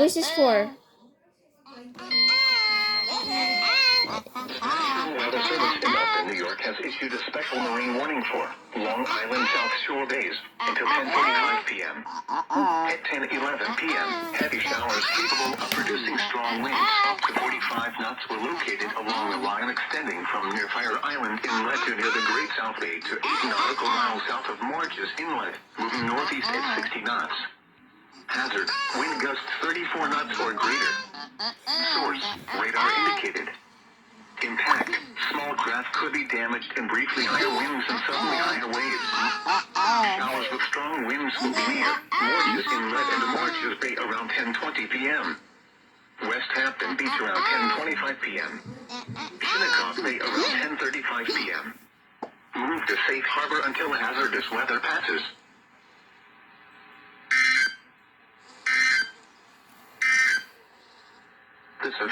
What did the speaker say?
This is for. National Weather Service in Upton, New York has issued a special marine warning for Long Island South Shore Bays until 10:45 p.m. At 10:11 p.m., heavy showers capable of producing strong winds up to 45 knots were located along the line extending from near Fire Island Inlet to near the Great South Bay to 8 nautical miles south of Morges Inlet, moving northeast at 60 knots. Hazard, wind gusts 34 knots or greater. Source, radar indicated. Impact, small craft could be damaged and briefly higher winds and suddenly higher waves. Showers with strong winds will be near Morges Inlet and Morges Bay around 10:20 p.m. West Hampton Beach around 10:25 p.m. Shinnecock Bay around 10:35 p.m. Move to safe harbor until hazardous weather passes.